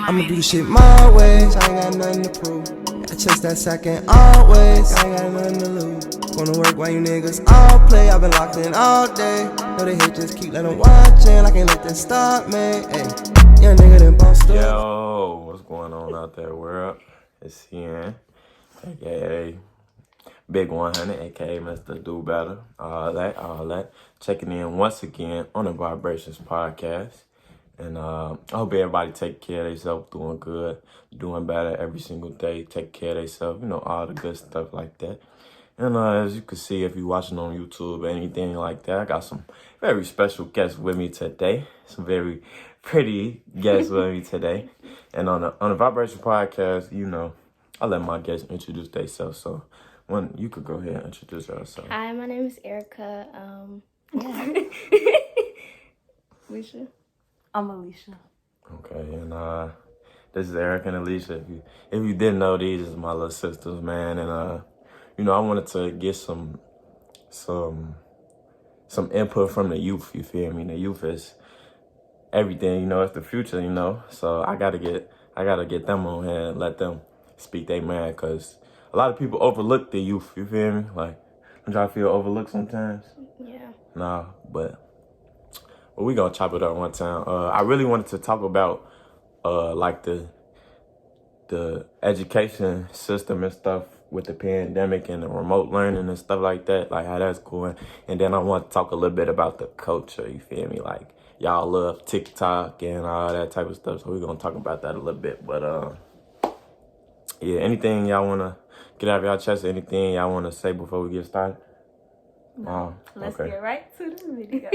I'ma do the shit my ways, I ain't got nothing to prove. I chase that second always, I ain't got nothing to lose. Wanna work while you niggas all play, I've been locked in all day. Know they hate, just keep letting watching, I can't let that stop me. Ay, young nigga done bossed up. Yo, what's going on out there, world? It's CN, aka Big 100, aka Mr. Do Better, all that. Checking in once again on the Vibrations Podcast. And I hope everybody take care of themselves, doing good, doing better every single day, take care of themselves, all the good stuff like that. And as you can see, if you're watching on YouTube or anything like that, I got some very special guests with me today. Some very pretty guests with me today. And on the Vibration Podcast, I let my guests introduce themselves. So you could go ahead and introduce yourself. Hi, my name is Erica. Alicia. I'm Alicia. Okay, and this is Erica and Alicia. If you didn't know, these is my little sisters, man. And I wanted to get some input from the youth. You feel me? The youth is everything. It's the future. So I gotta get them on here and let them speak their mind, cause a lot of people overlook the youth. You feel me? Like, don't y'all feel overlooked sometimes? Yeah. Nah, but we gonna chop it up one time. I really wanted to talk about like the education system and stuff with the pandemic and the remote learning and stuff like that, like how that's going. And then I want to talk a little bit about the culture, you feel me? Like, y'all love TikTok and all that type of stuff, so we're gonna talk about that a little bit. But yeah, anything y'all wanna get out of y'all chest, anything y'all wanna say before we get started? No. Let's get right to the video.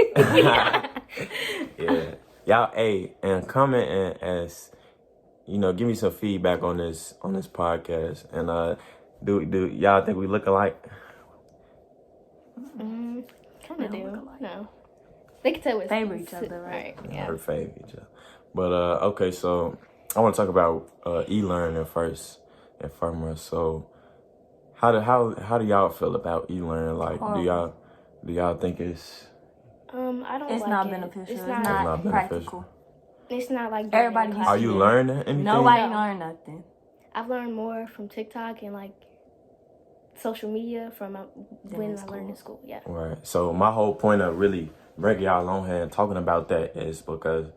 Yeah. Y'all, and comment and give me some feedback on this podcast. And do y'all think we look alike? Kind of do. No. They can tell us. Favor each other, right? Yeah. Or favor each other. But okay, so I want to talk about e-learning first and foremost. So how do y'all feel about e-learning? Like, do y'all think it's I don't. It's like not it. beneficial. It's It's not not practical. It's not like Everybody doing it in used Are class. you learning anything? Nobody learned nothing. I've learned more from TikTok and like social media from when I learned in school. Yeah. Right. So my whole point of really bringing y'all on here and talking about that is because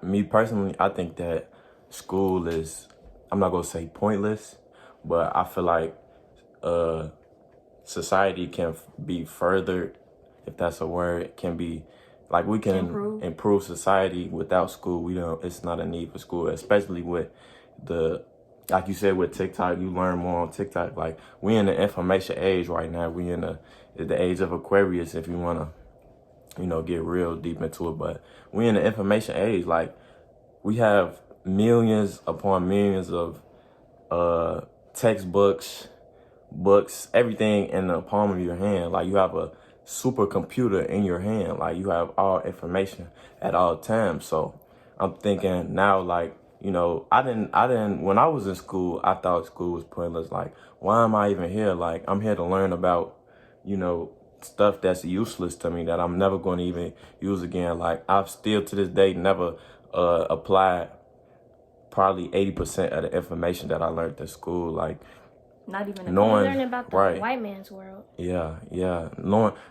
me personally, I think that school is, I'm not gonna say pointless, but I feel like society can be furthered, if that's a word. Can be like, we can improve society without school. It's not a need for school, especially with like you said, with TikTok. You learn more on TikTok. Like, we in the information age right now. We in the age of Aquarius, if you wanna get real deep into it. But we in the information age. Like, we have millions upon millions of textbooks, books, everything in the palm of your hand. Like, you have a supercomputer in your hand. Like, you have all information at all times. So I'm thinking now, like, I didn't when I was in school, I thought school was pointless. Like, why am I even here? Like, I'm here to learn about stuff that's useless to me, that I'm never going to even use again. Like, I've still to this day never applied probably 80% of the information that I learned in school. Like, not even learning about the white man's world. Yeah.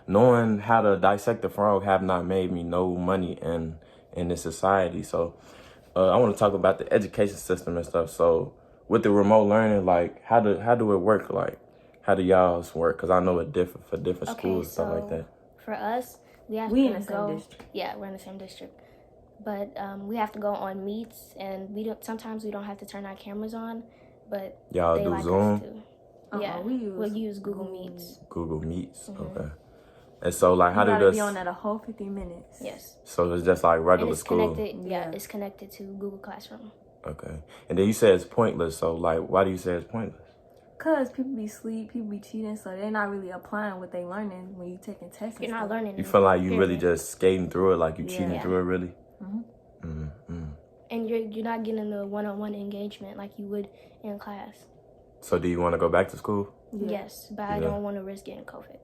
Knowing how to dissect the frog have not made me no money in this society. So I want to talk about the education system and stuff. So with the remote learning, like, how do it work? Like, how do y'all's work? Because I know it different for different schools and stuff like that. For us, we have in to the go. same district. Yeah, we're in the same district. But we have to go on meets, and sometimes we don't have to turn our cameras on, but y'all they do like Zoom? us to. Yeah, we'll use Google Meets. Google Meets, Mm-hmm. okay. And so, like, how do this? Be on that a whole 15 minutes. Yes. So it's just like regular and it's school. Connected, yeah, it's connected to Google Classroom. Okay. And then you said it's pointless. So, like, why do you say it's pointless? Because people be asleep, people be cheating, so they're not really applying what they learning when you taking tests. You're not learning. You feel like you really just skating through it, like you cheating through it, really? And you're not getting the one-on-one engagement like you would in class. So do you want to go back to school? Yeah. Yes, but I don't want to risk getting COVID.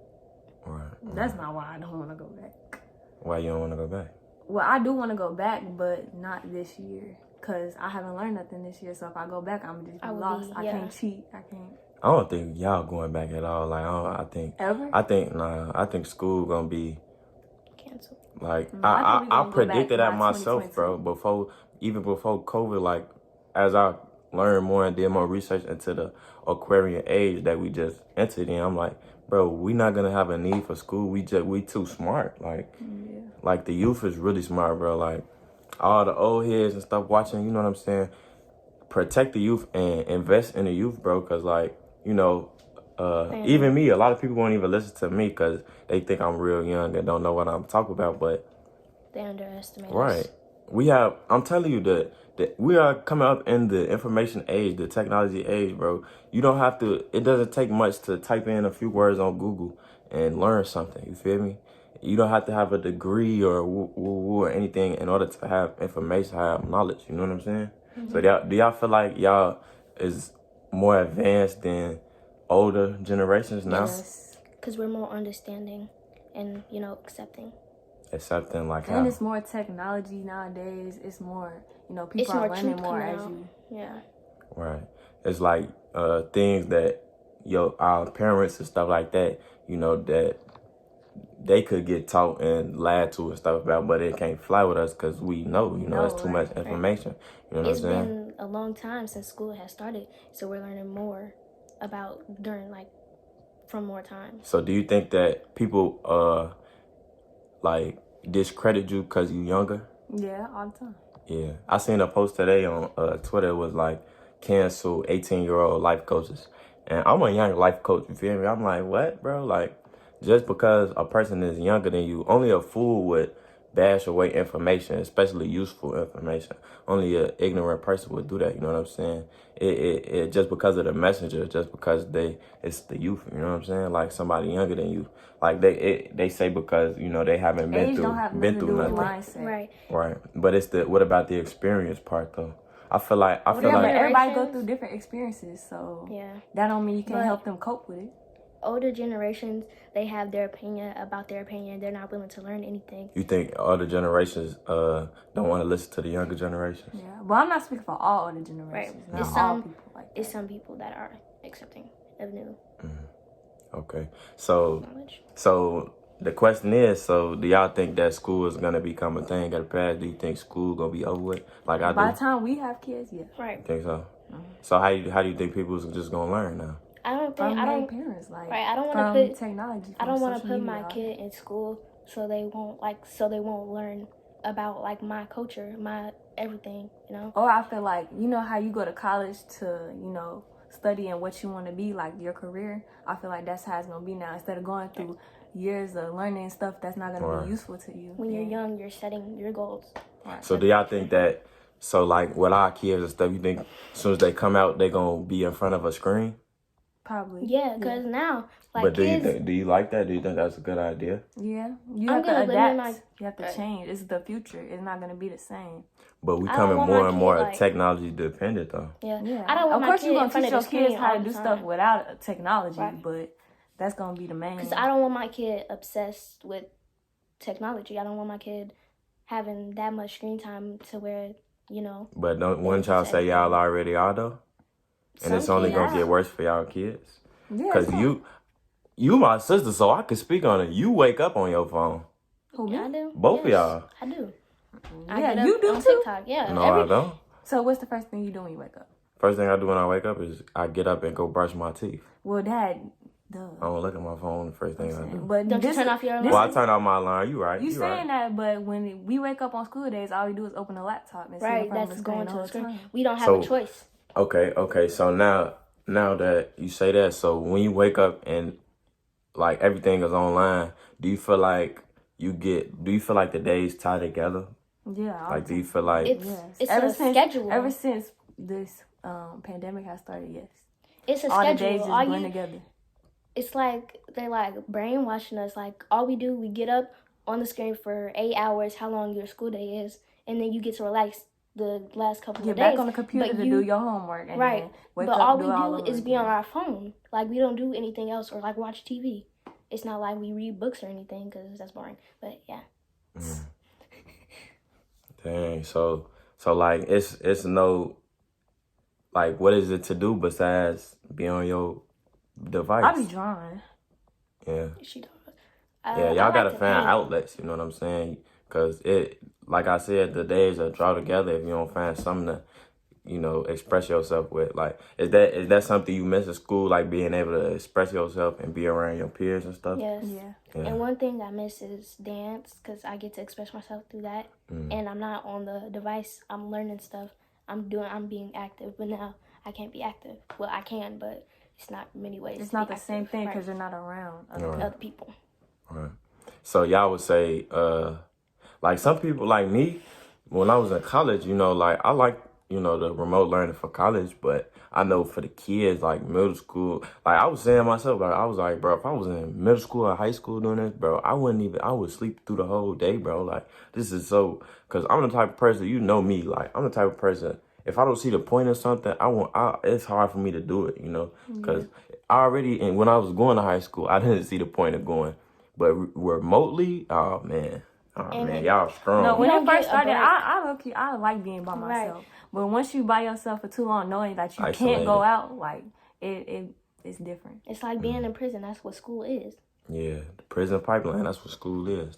Right. That's not why I don't want to go back. Why you don't want to go back? Well, I do want to go back, but not this year. because I haven't learned nothing this year. So if I go back, I'm just I would lost. be- I yeah. can't cheat. I can't I don't think y'all going back at all. Like, ever. I think school gonna be Cancel. like, I think we I gonna go back predicted that by myself, bro. 2022. Even before COVID, like, as I learned more and did more research into the Aquarian age that we just entered in, I'm like, bro, we not gonna have a need for school. We too smart. Like the youth is really smart, bro. Like all the old heads and stuff watching, you know what I'm saying? Protect the youth and invest in the youth, bro. Cause like, you know, even me, a lot of people won't even listen to me because they think I'm real young and don't know what I'm talking about. But They underestimate us. right, I'm telling you that we are coming up in the information age, the technology age, bro. You don't have to. It doesn't take much to type in a few words on Google and learn something. You feel me? You don't have to have a degree or or anything in order to have information, have knowledge. You know what I'm saying? So do y'all feel like y'all is more advanced than older generations now? Yes. Because we're more understanding and, you know, accepting. Accepting like And how it's more technology nowadays. It's more, you know, It's people more are learning truth more coming as out. you. Yeah. right. It's like things that our parents and stuff like that, you know, that they could get taught and lied to and stuff about, but it can't fly with us because we know, you know, it's too much Right. information. You know what It's I'm saying? been a long time since school has started, so we're learning more about during, like, from more times. So do you think that people like discredit you because you younger? Yeah, all the time. Yeah. I seen a post today on Twitter. It was like, cancel 18-year-old life coaches. And I'm a young life coach, you feel me? I'm like, what, bro? Like, just because a person is younger than you, only a fool would bash away information, especially useful information. Only an ignorant person would do that, you know what I'm saying? It just because of the messenger, just because it's the youth, you know what I'm saying? Like somebody younger than you. Like they say because, you know, they haven't been Age through don't have nothing to do with nothing. mindset. Right. Right. But it's what about the experience part though? I feel like But everybody go through different experiences, so Yeah. that don't mean you can't But- help them cope with it. Older generations, they have their opinion about their opinion. They're not willing to learn anything. You think other generations don't want to listen to the younger generations? Yeah, but I'm not speaking for all other generations. Right. Not It's all some- people like that. It's some people that are accepting of new Okay. So knowledge. the question is, so do y'all think that school is gonna become a thing at the past? Do you think school gonna be over with? Like I By do. the time we have kids, yeah. Right. Think so? So how do you think people is just gonna learn now? I don't think From I their don't parents, like right. I don't want from to put technology. I don't want want to put my kid in school so they won't learn about like my culture, my everything, you know. Or I feel like, you know how you go to college to, you know, study and what you want to be, like your career. I feel like that's how it's gonna be now. Instead of going through years of learning stuff that's not gonna Right. be useful to you. When you're young, you're setting your goals. Right. So do y'all think that? So like with our kids and stuff, you think as soon as they come out, they gonna be in front of a screen? Probably. Yeah, because now like But kids. do you like that? Do you think that's a good idea? Yeah. You I'm have to gonna limit adapt. my- You have to change. It's the future. It's not gonna be the same. But we I don't coming want more my and kid, more like- technology dependent though. Yeah. Yeah. I don't want Of my course kid you're in gonna front teach of your the kids screen how all to do the stuff time. without technology, Right. but that's gonna be the main. Because I don't want my kid obsessed with technology. I don't want my kid having that much screen time to where, you know. But wouldn't y'all say y'all already are though? And it's Some only kids- gonna get worse for y'all kids. Yeah. Cause you my sister, so I can speak on it. You wake up on your phone. Who, Yeah, I me? do. Both of Yes, y'all. I do. Yeah, you do on too. TikTok. Yeah. No, I don't. So what's the first thing you do when you wake up? First thing I do when I wake up is I get up and go brush my teeth. Well, Dad, duh. I don't look at my phone the first thing I do. But Don't you this turn is- off your this Well, I alarm? turn off my alarm. You right. You You saying right. that, but when we wake up on school days, all we do is open a laptop and sit in Right, front of that's the screen going the to whole the screen. time. We don't have So- a choice. Okay. So now that you say that, so when you wake up and like everything is online, do you feel like the days tie together? Yeah. all Like, the do you time. feel like It's a schedule. Ever since this pandemic has started, yes. It's a All the days schedule. just All blend you, together. it's like they're like brainwashing us. Like all we do, we get up on the screen for 8 hours, how long your school day is, and then you get to relax the last couple Get of days. back on the computer But to do your homework and right. then wake But up all do we it all do over is be on again. our phone. Like we don't do anything else or like watch TV. It's not like we read books or anything because that's boring. But yeah. dang, so So like it's no like what is it to do besides be on your device? I be drawing. Yeah. She does. Yeah, y'all gotta find outlets, you know what I'm saying? Cause it, like I said, the days that draw together if you don't find something to, you know, express yourself with. Like, is that something you miss at school, like being able to express yourself and be around your peers and stuff? Yes. Yeah. Yeah. And one thing I miss is dance because I get to express myself through that. And I'm not on the device. I'm learning stuff. I'm being active. But now I can't be active. Well, I can, but it's not many ways. It's to not be the same active, thing right? because you're not around. Other people. Right. So y'all would say, like some people like me, when I was in college, you know, like I like, you know, the remote learning for college, but I know for the kids, like middle school, like I was saying myself, like I was like, bro, if I was in middle school or high school doing this, bro, I would sleep through the whole day, bro. Like this is so, cause I'm the type of person, you know me, like I'm the type of person, if I don't see the point of something, it's hard for me to do it, you know, cause and when I was going to high school, I didn't see the point of going. But remotely, oh man, y'all strong. No, when You it don't first get a started, break. I like being by Right. myself. But once you by yourself for too long, knowing that you Isolated. can't go out, like it's different. It's like being in prison. That's what school is. Yeah, the prison pipeline. That's what school is.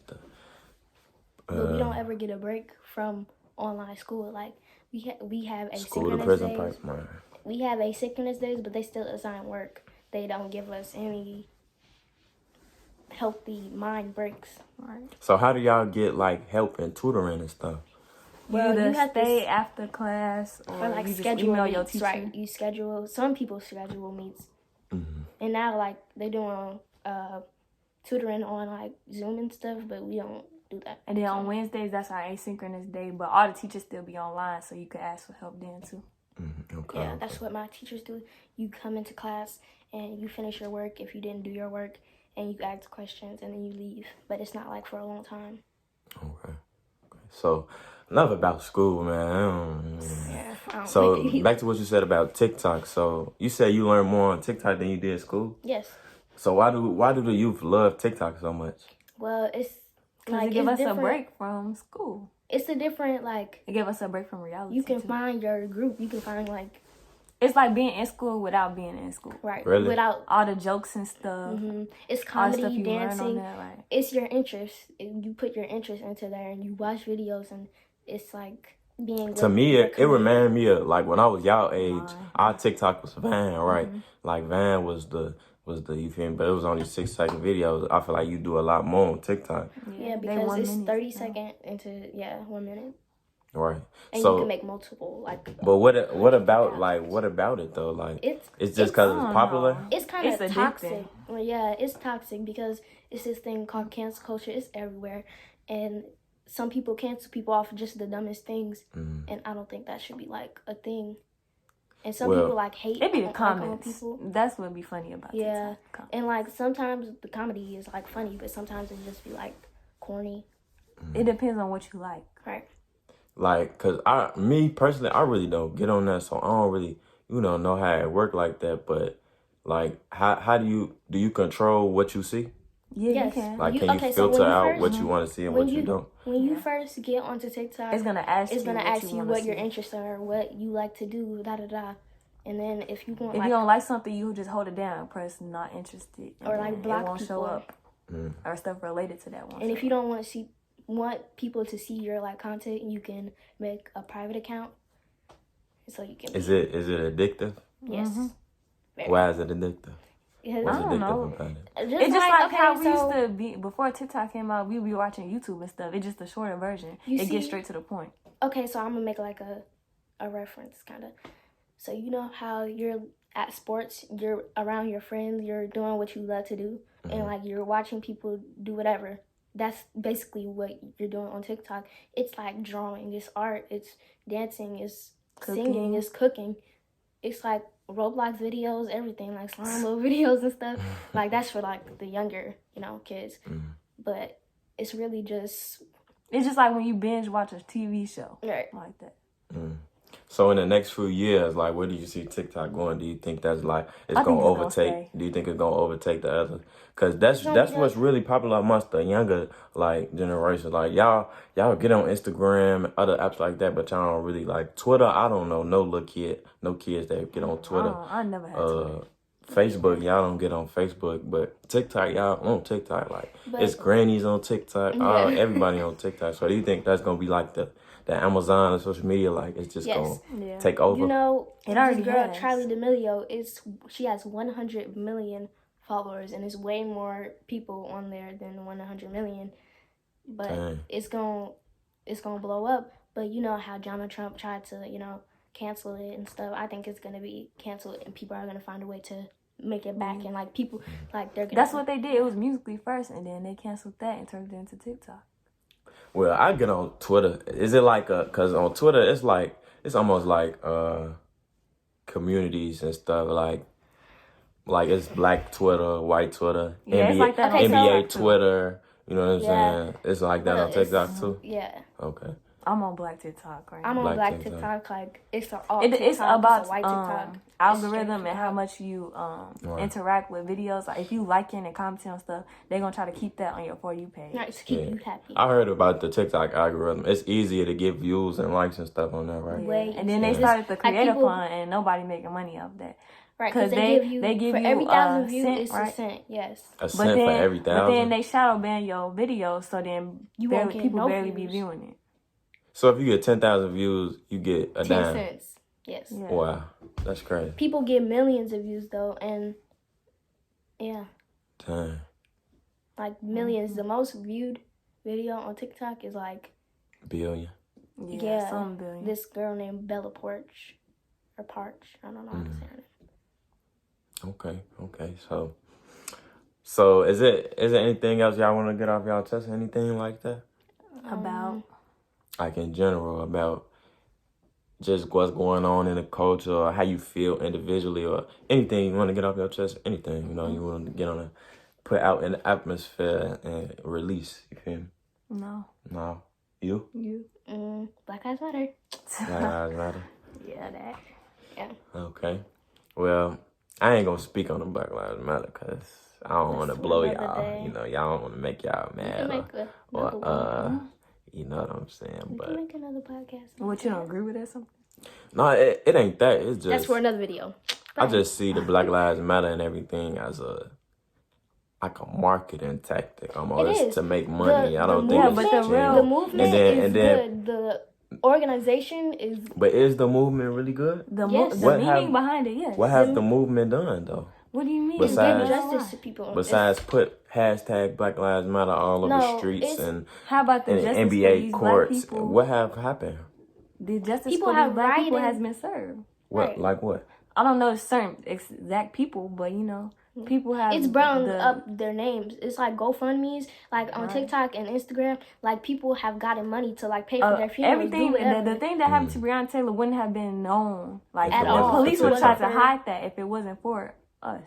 But we don't ever get a break from online school. Like we have School to asynchronous prison days. pipeline. We have asynchronous days, but they still assign work. They don't give us any healthy mind breaks. Right. So how do y'all get like help and tutoring and stuff? Well, you you either have to stay after class or, Or like you just schedule email meets, your teacher. right? You schedule. Some people schedule meets, and now like they doing tutoring on like Zoom and stuff, but we don't do that. And then on Wednesdays, that's our asynchronous day. But all the teachers still be online, so you could ask for help then too. Okay. Yeah, that's what my teachers do. You come into class and you finish your work if you didn't do your work, and you ask questions, and then you leave. But it's not like for a long time. Okay. So enough about school, man. Yeah. I don't So like it either. back to what you said about TikTok. So you said you learned more on TikTok than you did at school. Yes. So why do the youth love TikTok so much? Well, it's Because like it give it's us a different. break from school. It's a different like. It give us a break from reality. You can too. find your group. You can find like It's like being in school without being in school. right Really? without. All the jokes and stuff. It's All the comedy, stuff you learn on dancing. there, like It's your interest. You put your interest into there, and you watch videos, and it's like being. To me, it reminded me of like when I was y'all age. Our TikTok was Vine, right? Like Vine was the you feel me? But it was only 6-second videos. I feel like you do a lot more on TikTok, Yeah, they because 1 it's minute. 30-second into 1 minute, right? and So you can make multiple like. but what about it though? Like it's just because it's popular. It's kind of It's toxic. addicting. Well, yeah, it's toxic because it's this thing called cancel culture. It's everywhere, and some people cancel people off for just the dumbest things, and I don't think that should be like a thing. And some Well, people like hate. it be the on comments. people. That's what be funny about Yeah, TikTok. and like sometimes the comedy is like funny, but sometimes it just be like corny. It depends on what you like. Right. Like, cause me personally, I really don't get on that, so I don't really, know how it work like that. But like, how do you control what you see? Yeah, Yes. you can. Like, You- can you okay, so when filter you out first- what you want to see and when what you don't? When you first get onto TikTok, It's gonna ask it's you. gonna ask you wanna what see. your interests are, what you like to do, da da da. And then if you want If like you don't like something, you just hold it down, press not interested, and Or, like, then block it won't show people. up, or stuff related to that one. and if you don't want people to see your like content, you can make a private account. So you can Is it addictive? yes. Very. Why is it addictive? Because- What's I don't know. addictive about it? It's just like okay, how we so used to be before TikTok came out. We be watching YouTube and stuff. It's just a shorter version. You It gets see- straight to the point. okay, so I'm gonna make like a reference kind of. So you know how you're at sports, you're around your friends, you're doing what you love to do, and like you're watching people do whatever. That's basically what you're doing on TikTok. It's like drawing, it's art, it's dancing, it's singing, Cooking. it's cooking. It's like Roblox videos, everything, like slime little videos and stuff. Like that's for like the younger, kids. But it's really just It's just like when you binge watch a TV show right. like that. So in the next few years, like, where do you see TikTok going? Do you think that's like it's I gonna think it's gonna overtake? stay. Do you think it's gonna overtake the other? Cause that's So, that's yeah. what's really popular amongst the younger like generation. Like y'all get on Instagram, other apps like that, but y'all don't really like Twitter. I don't know no kids that get on Twitter. I never had Twitter. Facebook, y'all don't get on Facebook, but TikTok, y'all on TikTok. Like But- it's grannies on TikTok. Yeah. Everybody on TikTok. So do you think that's gonna be like the Amazon of social media? Like it's just Yes. gonna Yeah. take over. You know, It already this girl, has. Charlie D'Amelio, she has 100 million followers, and it's way more people on there than 100 million. But Dang. it's gonna blow up. But you know how Donald Trump tried to, cancel it and stuff. I think it's gonna be canceled, and people are gonna find a way to make it back. And like people, like they're gonna. That's what they did. It was Musically first, and then they canceled that and turned it into TikTok. Well, I get on Twitter. Is it like cause on Twitter it's almost like communities and stuff like it's black Twitter, white Twitter, Yeah, NBA, it's like that on NBA TikTok, too. Twitter. You know what I'm Yeah. saying? It's like that But on TikTok too. Yeah, Okay. I'm on Black TikTok right I'm now. on Black Black TikTok. TikTok. Like it's all It's TikTok, about it's a white TikTok. algorithm It's and how much you Right. interact with videos. Like if you liking and commenting on stuff, they're gonna try to keep that on your For You page. Not to keep Yeah. you happy. I heard about the TikTok algorithm. It's easier to get views and likes and stuff on there, right? Way And then they easier. started the creator people- fund, and nobody making money off that. Right, 'Cause because they give for you every 1,000 views, cent, it's right? a cent. Yes. A cent for every But then thousand. they shadow ban your videos, so then You won't get people no barely be views. viewing it. So if you get 10,000 views, you get a 10 dime. cents. Yes. Yeah. Wow, that's crazy. People get millions of views though, and yeah, Dang. like millions. The most viewed video on TikTok is like Billion. Yeah, some billion. this girl named Bella Porch or Parch. I don't know how to say it. Okay. So is it anything else y'all want to get off y'all chest? Anything like that? About Like in general about just what's going on in the culture or how you feel individually or anything you want to get off your chest? Anything, you want to get on a put out in the atmosphere and release. You feel me? No. You? Black Lives Matter. Black Lives Matter. yeah, that. Okay. Well, I ain't gonna speak on the Black Lives Matter because I don't want to That's blow another y'all. day. Y'all don't want to make y'all We can mad make or another one. you know what I'm saying. We But can make another podcast. What, you don't agree with that? Something? no, it ain't that. It's just That's for another video. I just see the Black Lives Matter and everything as a marketing tactic almost It is. to make money. I don't the think movement, it's but the real- the movement And then- is and then- good. The organization is But is the movement really good? Yes. The What meaning have- behind it, yes. What has the movement done though? What do you mean? Besides- give Why? justice to people. Besides put hashtag Black Lives Matter all over No, streets it's- and How about the in justice for NBA these courts, black people? what have happened? The justice People for have these black people rioted. has been served. What Right. like what? I don't know certain exact people, but people have. It's brown the- up their names. It's like GoFundMe's, like on TikTok and Instagram. Like people have gotten money to like pay for their funerals. Everything. do whatever. The thing that happened to Breonna Taylor wouldn't have been known. Like At the all. police would have tried to For- hide that if it wasn't for us.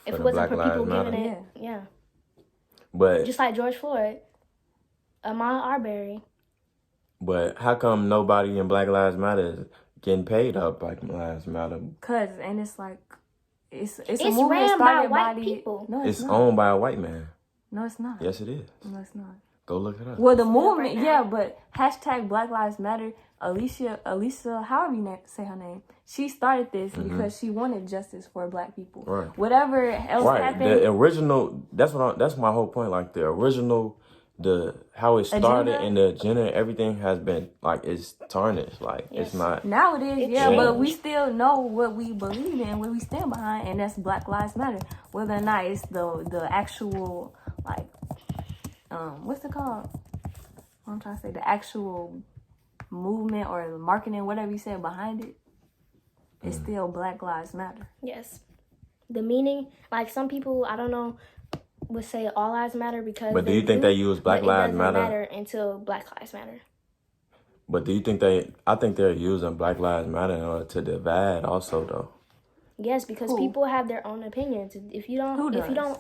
if For it the wasn't Black for people Lives giving Matter. it, yeah. But Just like George Floyd, Ahmaud Arbery. but how come nobody in Black Lives Matter is getting paid up Black Lives Matter? And it's like it's a It's movement ran by started white the people. No, it's It's not. owned by a white man. No, it's not. Yes, it is. No, it's not. Go look it up. Well, the movement, right now. yeah, but hashtag Black Lives Matter. Alicia, however you say her name, she started this because she wanted justice for black people. Right. Whatever else Right. happened, The original. That's my whole point. Like the original, how it started Agenda? and the agenda, everything has been like it's tarnished. Like it's not. now it is, It yeah, but changed. we still know what we believe in, what we stand behind, and that's Black Lives Matter. Whether or not it's the actual like, what's it called? What I'm trying to say, the actual movement or the marketing, whatever you said behind it, it's still Black Lives Matter. Yes. The meaning, like some people, I don't know, would say all lives matter because. But do you think they use Black but Lives it doesn't Matter? matter until Black Lives Matter. But do you think I think they're using Black Lives Matter in order to divide also though. Yes, because Who? people have their own opinions. If you don't, Who if you does?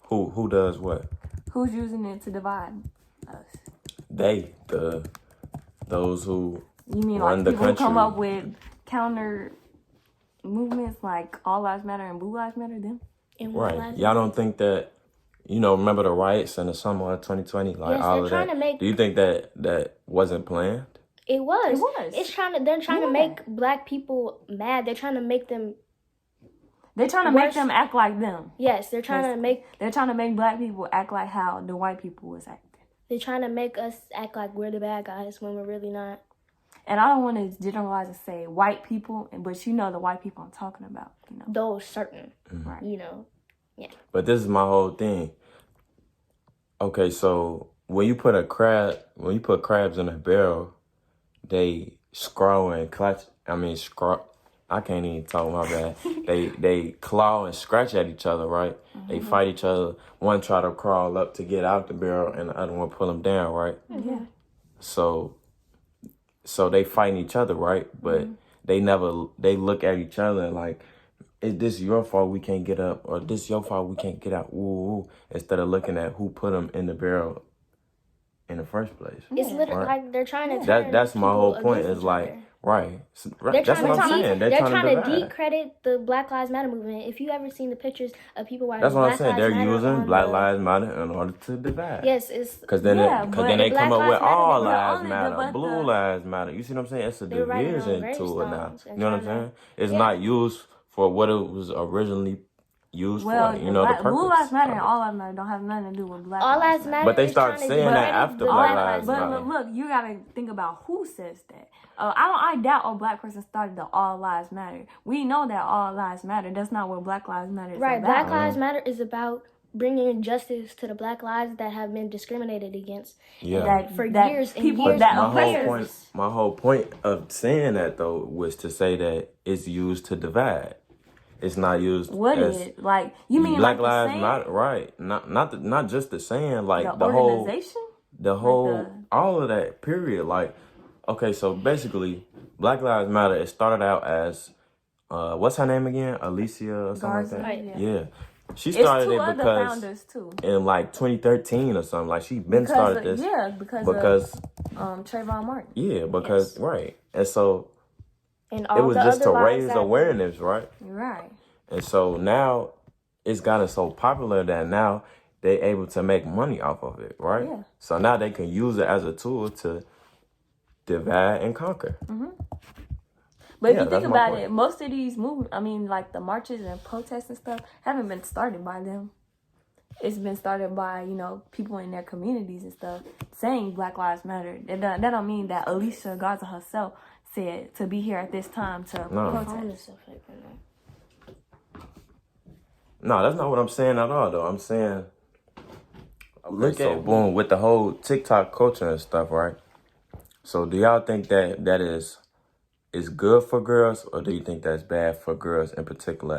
don't, Who does what? Who's using it to divide us? They, the those who You mean run like the people who come country. up with counter movements like All Lives Matter and Blue Lives Matter? Them? And Right. realize Y'all don't think that, remember the riots in the summer of 2020? Like Yes, all they're of trying that. to make- Do you think that wasn't planned? it was. It was. They're trying to Yeah. make black people mad. They're trying to make them. They're trying to make Worse- them act like them. Yes, they're trying to make. They're trying to make black people act like how the white people was acting. They're trying to make us act like we're the bad guys when we're really not. And I don't want to generalize and say white people, but you know the white people I'm talking about. You know, Those certain, Right. you know. But this is my whole thing. Okay, so when you put crabs in a barrel, they scrawl and clutch. I can't even talk. My bad. They claw and scratch at each other, right? They fight each other. One try to crawl up to get out the barrel, and the other one pull them down, right? yeah. So they fighting each other, right? But they look at each other and like, is this your fault we can't get up, or this your fault we can't get out? Ooh, instead of looking at who put them in the barrel in the first place. It's literally Right. like they're trying to. turn That's my people whole point. against Is each like, other. right? They're That's trying what I'm to saying. they're trying to divide. decredit the Black Lives Matter movement. If you ever seen the pictures of people wearing That's what I'm Black saying. Lives They're Matter using on Black the- Lives Matter in order to divide. Yes, it's Because then, Yeah, because but then they the come Black up with Lives Matter, all they were lives only matter, but blue the- lives matter. You see what I'm saying? It's a They're writing on division to it now. gravestones and You know what I'm trying to- saying? It's Yeah. not used for what it was originally used Well, for. You know, the purpose. Blue Lives Matter and of it. All Lives Matter don't have nothing to do with Black All Lives Lives Matter. But they is start trying to saying that decredit after the Black Black Lives But Matter. look, you gotta think about who says that. I doubt a black person started the All Lives Matter. We know that All Lives Matter. That's not what Black Lives Matter is Right, about. Black Lives Matter is about bringing justice to the Black lives that have been discriminated against. Yeah. That For that years and people years that and oppressors. My whole point of saying that though was to say that it's used to divide. It's not used. What as, is it? Like you mean Black like Lives the saying? Matter, right? Not just the saying, like The the whole, organization? the- all of that. Period. Like, okay, so basically, Black Lives Matter. It started out as, what's her name again? Alicia or something Garza, like that. yeah. Yeah, she It's started two it other because founders too. in like 2013 or something. Like she been started this because Trayvon Martin. yeah, because Yes. right, and so And it all was the just other to lives raise that- awareness, right? Right. And so now it's gotten so popular that now they're able to make money off of it, right? Yeah. So now they can use it as a tool to divide and conquer. But Yeah, if you think that's my about point. it, most of these movements, I mean, like the marches and protests and stuff, haven't been started by them. It's been started by, people in their communities and stuff saying Black Lives Matter. That don't mean that Alicia Garza herself said to be here at this time to No. Phone protest. is so fake right now. No, that's not what I'm saying at all, though. I'm saying, look at boom with the whole TikTok culture and stuff, right? So, do y'all think that is good for girls, or do you think that's bad for girls in particular,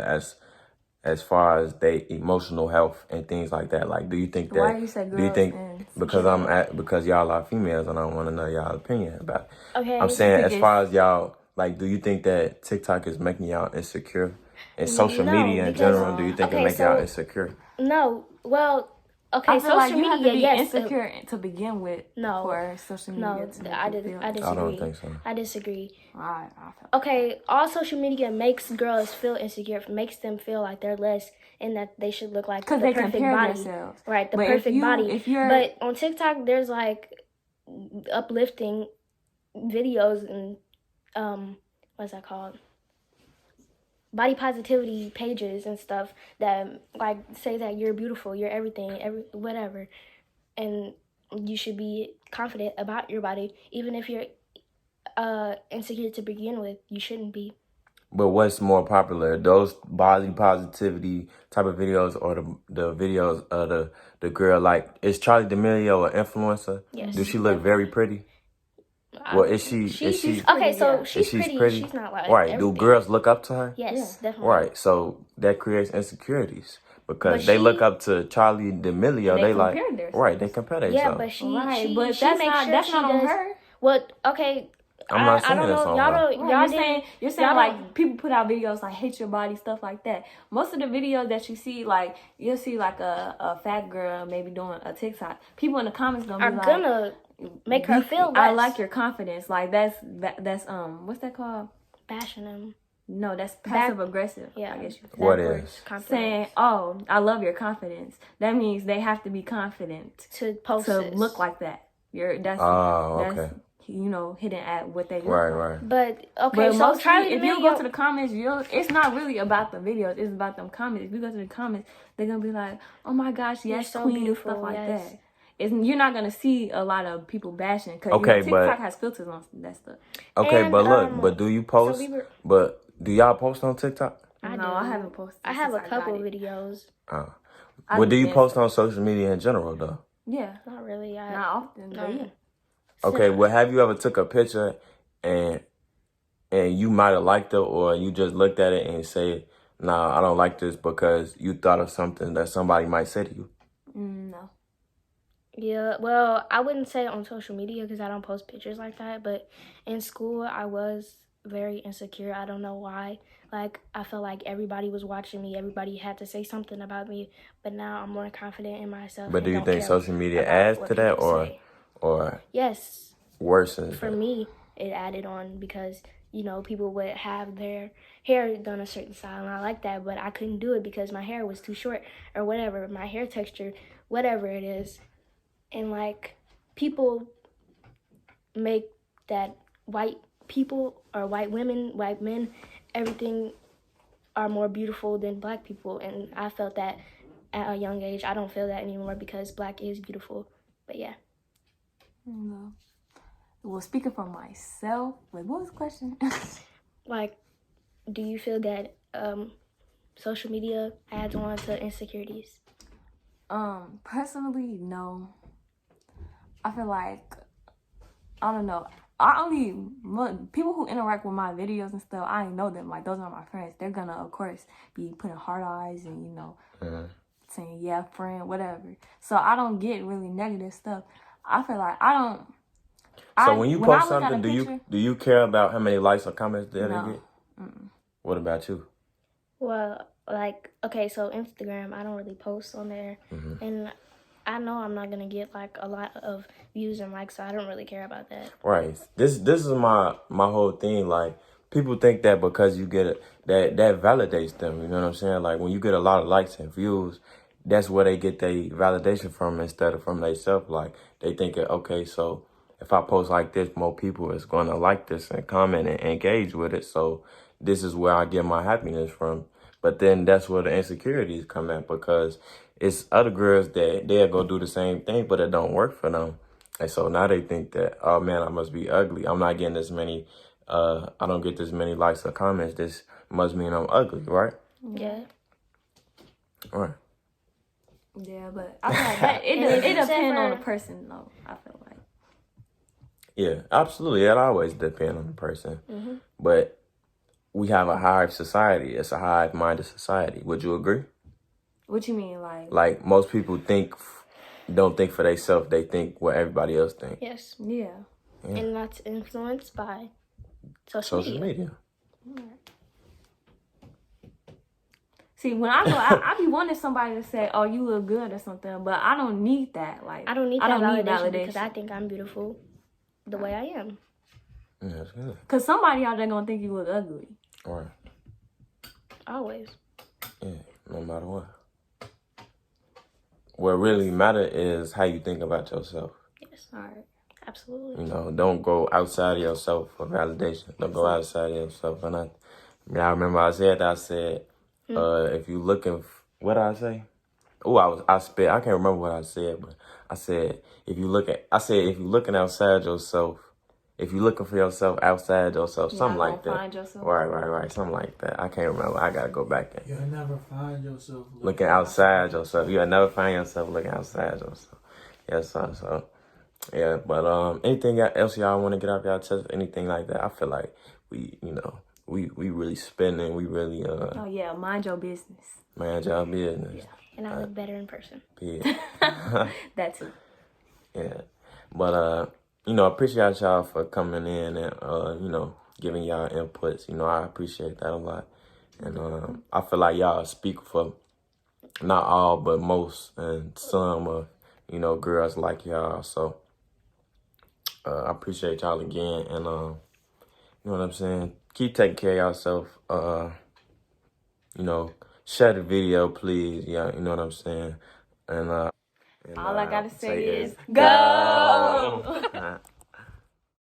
as far as their emotional health and things like that? Like, do you think that? Why do you say do you girls think and- because y'all are females and I want to know y'all opinion about it. Okay. I'm saying, think as far as y'all, like, do you think that TikTok is making y'all insecure? And social No, media in because- general, do you think okay, it makes so- y'all insecure? No, well, okay, I feel social like you have media, to be yes. insecure to begin with. No. For social media No, to make I you did. feel- I disagree. I don't think so. I disagree. I feel. Okay, all social media makes girls feel insecure, makes them feel like they're less and that they should look like the Because they perfect compare body. themselves. Right, the But perfect body. if you're, But on TikTok, there's like uplifting videos and what's that called? Body positivity pages and stuff that like say that you're beautiful, you're everything, whatever, and you should be confident about your body, even if you're insecure to begin with. You shouldn't be. But what's more popular, those body positivity type of videos, or the videos of the girl, like, is Charli D'Amelio an influencer? Yes. Does she look very pretty? Well, is she? Okay, pretty, so yeah. she's Is she pretty. She's not like right? Do everything. girls look up to her? Yes, definitely. Right. So that creates insecurities because But they she- look up to Charli D'Amelio. They They like compare themselves. right. They compare themselves. Yeah, but she Right, she, but she that's makes not sure that's she not on does. her. What? Okay. I'm not I saying don't it's know. on Y'all her. don't. Y'all didn't. You're saying y'all like don't- people put out videos like hate your body, stuff like that. Most of the videos that you see, like you'll see like a fat girl maybe doing a TikTok. People in the comments gonna are be like, gonna make her feel less. I like your confidence. Like that's what's that called? Bashing them. No, that's passive aggressive. Yeah. I guess you could say. What Backwards is? confidence. Saying, "Oh, I love your confidence." That means they have to be confident to post to this. look like that. That's okay. Hitting at what they look Right, like. right. But okay, But so mostly, Charlie if you D'Amelio, go to the comments, it's not really about the videos. It's about them comments. If you go to the comments, they're gonna be like, "Oh my gosh, yes, so queen," beautiful, stuff like yes. that. You're not gonna see a lot of people bashing because Okay, TikTok but- has filters on that stuff. Okay, And, but look, but do you post? we were- But do y'all post on TikTok? I No, do. I haven't posted. I have a since got couple it. videos. What do you post on social media in general, though? Yeah, Not really. not often, but yeah. Okay, well, have you ever took a picture and you might have liked it, or you just looked at it and said, "Nah, I don't like this," because you thought of something that somebody might say to you? No. Yeah, well, I wouldn't say on social media because I don't post pictures like that. But in school, I was very insecure. I don't know why. Like, I felt like everybody was watching me. Everybody had to say something about me. But now I'm more confident in myself. But and do you don't think care social media about adds what to that, people say. or Yes, worsens for it? me, it added on because, people would have their hair done a certain style, and I like that, but I couldn't do it because my hair was too short or whatever, my hair texture, whatever it is. And, like, people make that white people or white women, white men, everything are more beautiful than black people. And I felt that at a young age. I don't feel that anymore because black is beautiful. But, yeah. No. Well, speaking for myself, wait, what was the question? Like, do you feel that social media adds on to insecurities? Personally, no. I feel like, I don't know. People who interact with my videos and stuff, I know them. Like, those are my friends. They're gonna, of course, be putting heart eyes and, saying, yeah, friend, whatever. So I don't get really negative stuff. I feel like I don't. So when you post something, do you care about how many likes or comments that No. they get? What about you? Well, like, okay, so Instagram, I don't really post on there. And I know I'm not going to get, like, a lot of views and likes, so I don't really care about that. Right. This is my whole thing. Like, people think that because you get it, that validates them. You know what I'm saying? Like, when you get a lot of likes and views, that's where they get their validation from instead of from themselves. Like, they think, okay, so if I post like this, more people is going to like this and comment and engage with it. So this is where I get my happiness from. But then that's where the insecurities come at, because it's other girls that they'll go do the same thing, but it don't work for them. And so now they think that, oh man, I must be ugly. I'm not getting this many, I don't get this many likes or comments. This must mean I'm ugly, right? Yeah. Right. Yeah, but I feel like that, it depends on the person, though, I feel like. Yeah, absolutely. It always depends on the person. But we have a hive society. It's a hive-minded society. Would you agree? What you mean, like? Like, most people don't think for themselves. They think what everybody else thinks. Yes. Yeah. And that's influenced by Social media. See, when I go out, I be wanting somebody to say, "Oh, you look good" or something, but I don't need that. Like, I don't need validation because I think I'm beautiful the way I am. Yeah, that's good. Cause somebody out there gonna think you look ugly. All right. Always. Yeah, no matter what. What really matter is how you think about yourself. Yes. All right. Absolutely. You know, don't go outside of yourself for validation. Don't go outside of yourself for nothing. I remember I said, if you looking, what did I say? Oh, I spit. I can't remember what I said, but I said, if you looking outside yourself, if you looking for yourself outside yourself, something like that. Find yourself. Right, something like that. I can't remember. I gotta go back and You'll never find yourself looking outside yourself. You'll never find yourself looking outside yourself. Yes, so yeah. But anything else y'all want to get off y'all chest? Anything like that? I feel like we really spinning. We really Oh yeah, mind your business. manage our business. And I look better in person. Yeah. That too. Yeah. But appreciate y'all for coming in and giving y'all inputs. I appreciate that a lot. And I feel like y'all speak for not all but most and some of girls like y'all. So I appreciate y'all again, and you know what I'm saying. Keep taking care of yourself. You know, share the video, please. Yeah, you know what I'm saying. And All I gotta say is go.